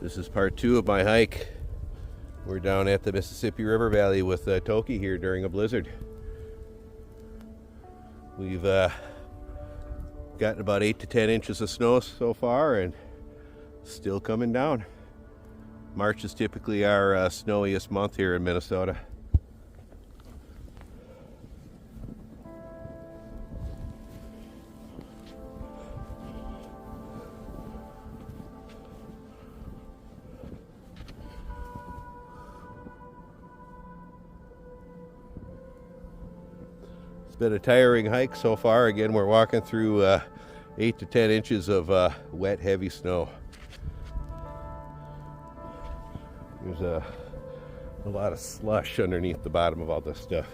This is part 2 of my hike. We're down at the Mississippi River Valley with Toki here during a blizzard. We've gotten about 8 to 10 inches of snow so far and still coming down. March is typically our snowiest month here in Minnesota. It's been a tiring hike so far. Again, we're walking through 8 to 10 inches of wet, heavy snow. There's a lot of slush underneath the bottom of all this stuff.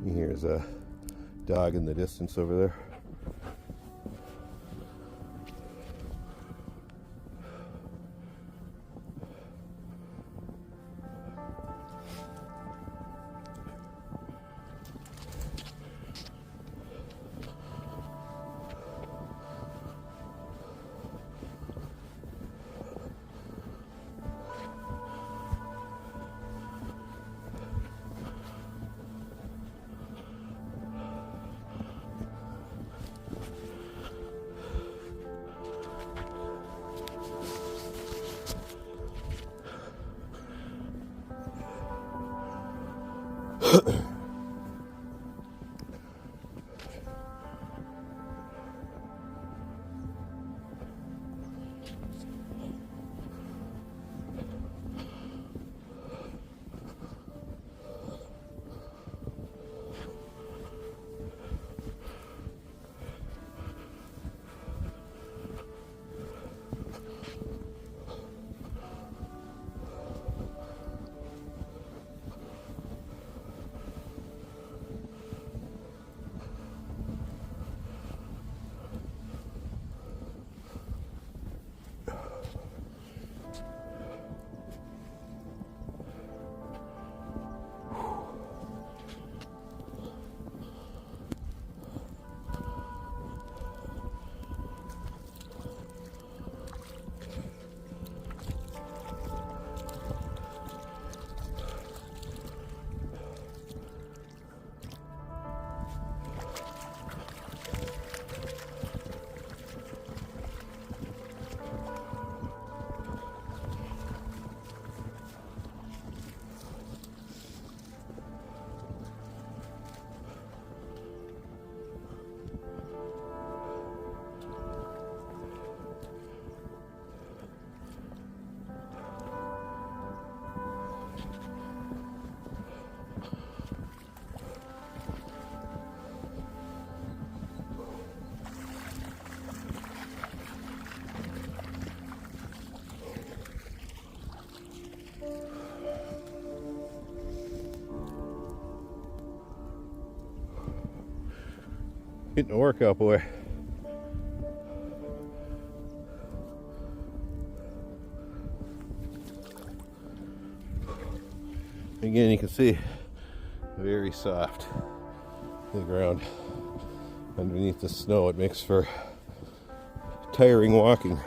Here's a dog in the distance over there. Getting a workout, boy. Again, you can see very soft the ground underneath the snow. It makes for tiring walking.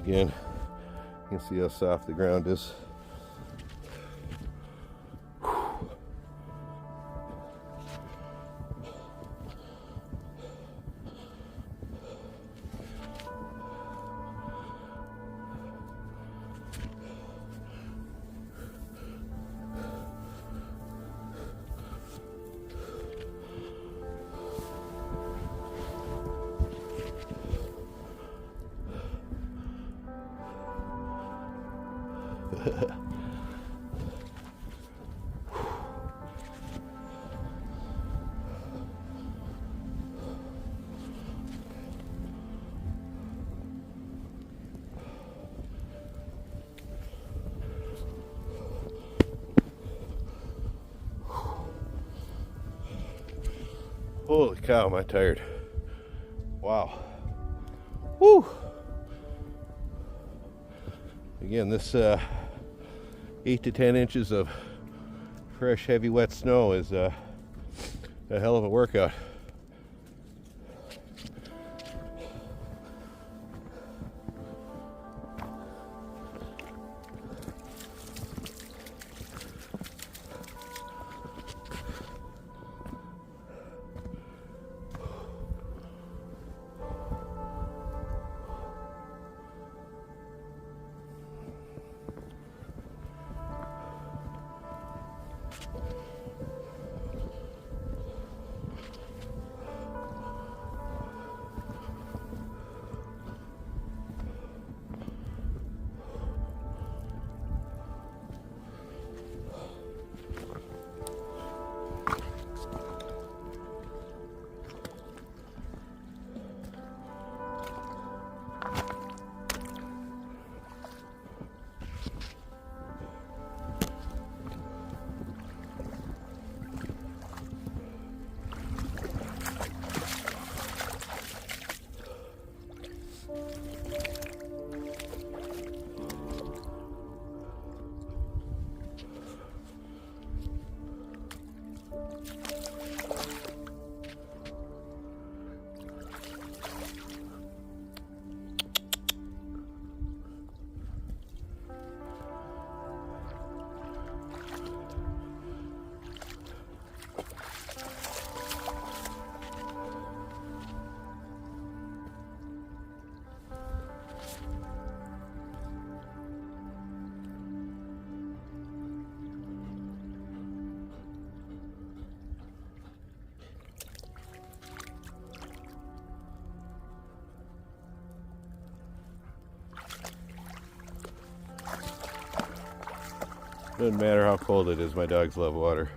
again. You can see how soft the ground is. Holy cow, am I tired. Wow. Woo! Again, this 8 to 10 inches of fresh, heavy, wet snow is a hell of a workout. Doesn't matter how cold it is, my dogs love water.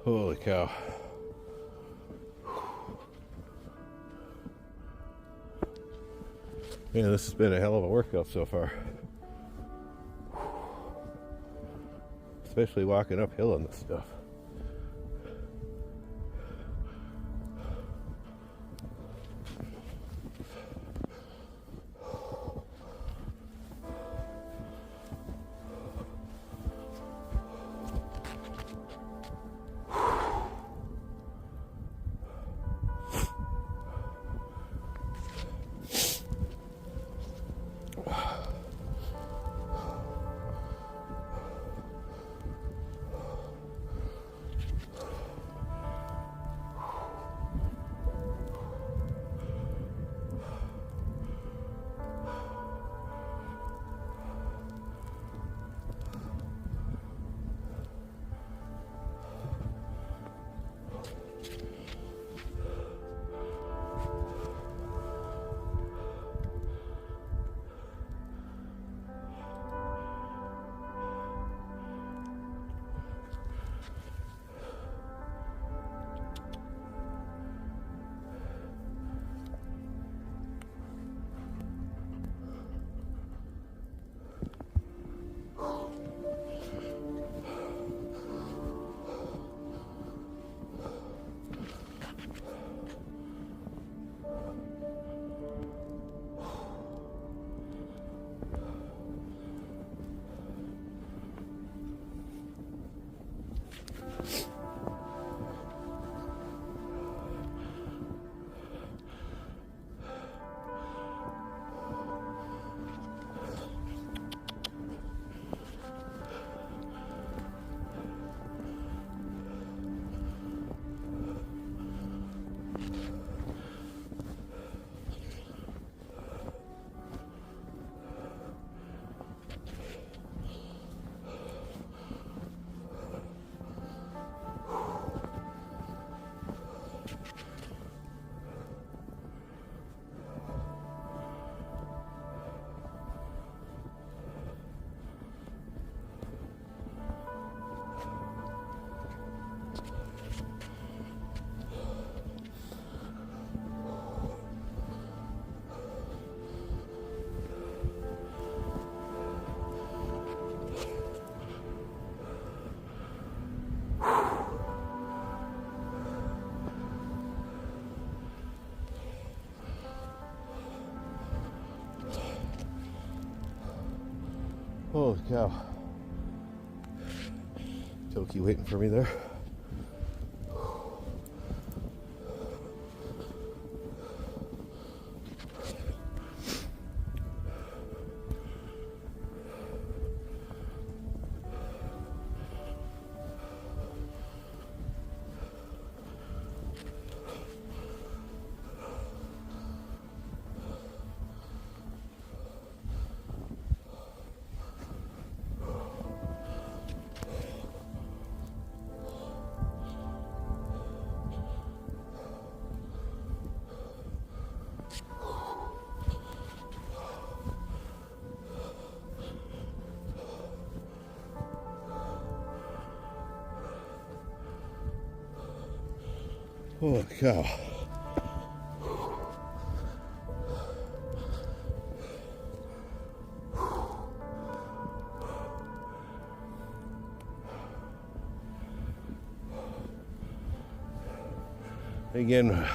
Holy cow. Man, this has been a hell of a workout so far. Especially walking uphill on this stuff. Holy cow. Toki waiting for me there. Holy cow. Again,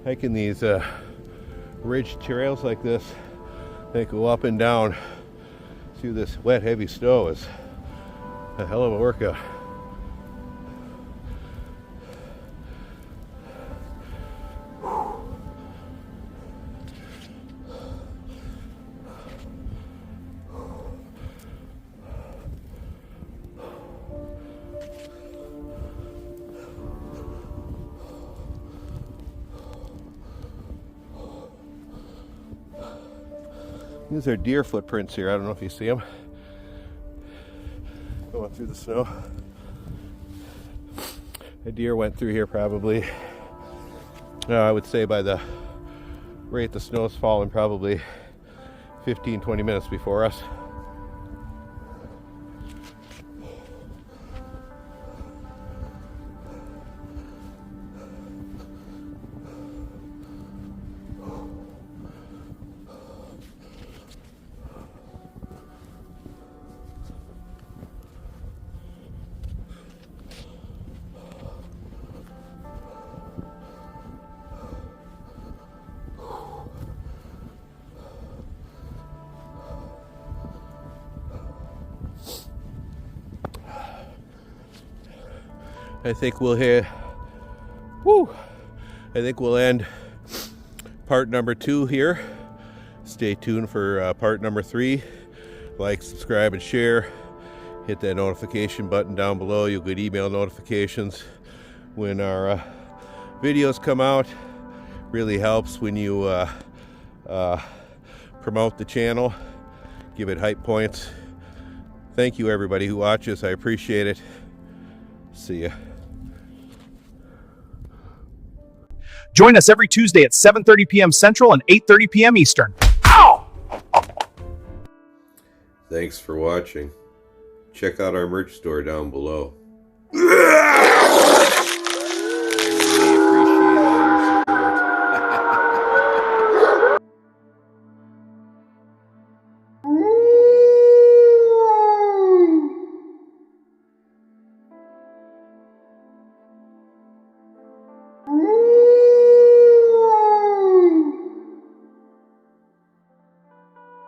hiking these ridge trails like this, they go up and down through this wet, heavy snow is a hell of a workout. These are deer footprints here. I don't know if you see them. Going through the snow. A deer went through here probably, I would say by the rate the snow's falling, probably 15-20 minutes before us. I think we'll hit, I think we'll end part number 2 here. Stay tuned for part number 3. Like, subscribe, and share. Hit that notification button down below. You'll get email notifications when our videos come out. Really helps when you promote the channel. Give it hype points. Thank you everybody who watches. I appreciate it. See ya. Join us every Tuesday at 7:30 p.m. Central and 8:30 p.m. Eastern. Ow! Thanks for watching. Check out our merch store down below.